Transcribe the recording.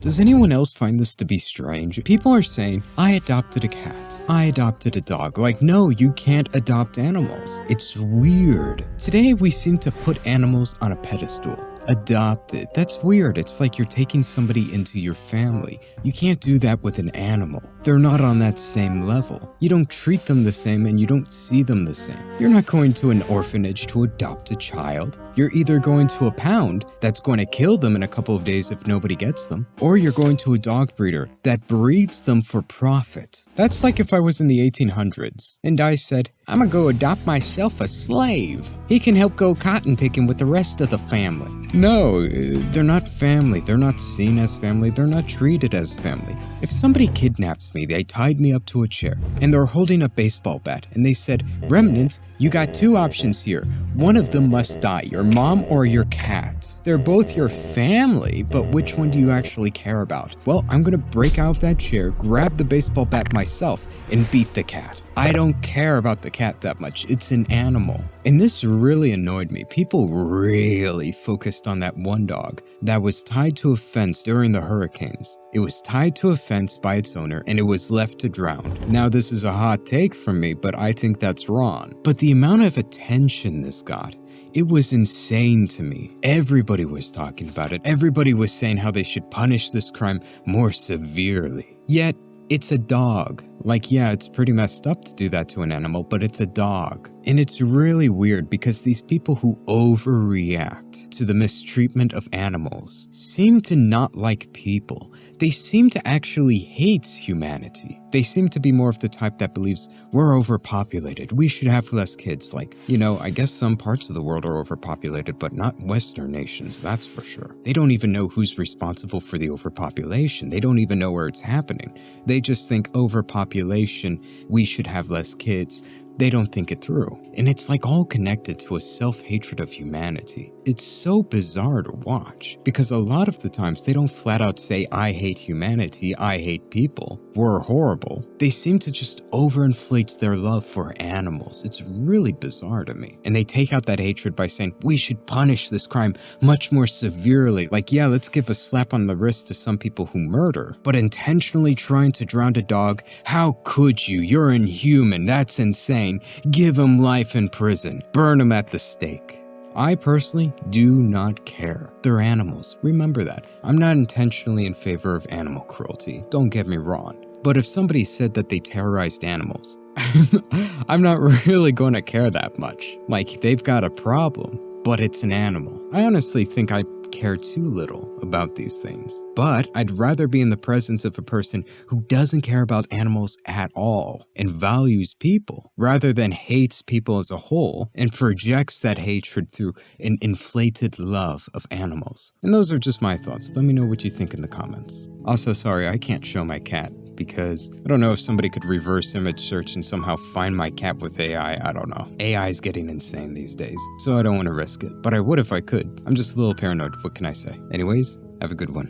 Does anyone else find this to be strange? People are saying, I adopted a cat. I adopted a dog. Like, no, you can't adopt animals. It's weird. Today, we seem to put animals on a pedestal. Adopted. That's weird. It's like you're taking somebody into your family. You can't do that with an animal. They're not on that same level. You don't treat them the same and you don't see them the same. You're not going to an orphanage to adopt a child. You're either going to a pound that's going to kill them in a couple of days if nobody gets them, or you're going to a dog breeder that breeds them for profit. That's like if I was in the 1800s and I said, I'm gonna go adopt myself a slave. He can help go cotton picking with the rest of the family. No, they're not family. They're not seen as family. They're not treated as family. If somebody kidnaps me, they tied me up to a chair and they're holding a baseball bat and they said, Remnant, you got two options here. One of them must die, your mom or your cat. They're both your family, but which one do you actually care about? Well, I'm gonna break out of that chair, grab the baseball bat myself, and beat the cat. I don't care about the cat that much. It's an animal. And this really annoyed me. People really focused on that one dog that was tied to a fence during the hurricanes. It was tied to a fence by its owner and it was left to drown. Now, this is a hot take from me, but I think that's wrong. But the amount of attention this got, it was insane to me. Everybody was talking about it. Everybody was saying how they should punish this crime more severely. Yet, it's a dog. Like, yeah, it's pretty messed up to do that to an animal, but it's a dog. And it's really weird because these people who overreact to the mistreatment of animals seem to not like people. They seem to actually hate humanity. They seem to be more of the type that believes we're overpopulated. We should have less kids. Like, I guess some parts of the world are overpopulated, but not Western nations, that's for sure. They don't even know who's responsible for the overpopulation. They don't even know where it's happening. They just think overpopulation, we should have less kids. They don't think it through. And it's like all connected to a self-hatred of humanity. It's so bizarre to watch because a lot of the times they don't flat out say, I hate humanity, I hate people, we're horrible. They seem to just overinflate their love for animals. It's really bizarre to me. And they take out that hatred by saying, we should punish this crime much more severely. Like, yeah, let's give a slap on the wrist to some people who murder, but intentionally trying to drown a dog, how could you? You're inhuman. That's insane. Give him life in prison. Burn him at the stake. I personally do not care. They're animals. Remember that. I'm not intentionally in favor of animal cruelty. Don't get me wrong. But if somebody said that they terrorized animals, I'm not really going to care that much. Like, they've got a problem, but it's an animal. I honestly think I care too little about these things. But I'd rather be in the presence of a person who doesn't care about animals at all and values people rather than hates people as a whole and projects that hatred through an inflated love of animals. And those are just my thoughts. Let me know what you think in the comments. Also, sorry, I can't show my cat because I don't know if somebody could reverse image search and somehow find my cat with AI. I don't know. AI is getting insane these days, so I don't want to risk it. But I would if I could. I'm just a little paranoid. What can I say? Anyways, have a good one.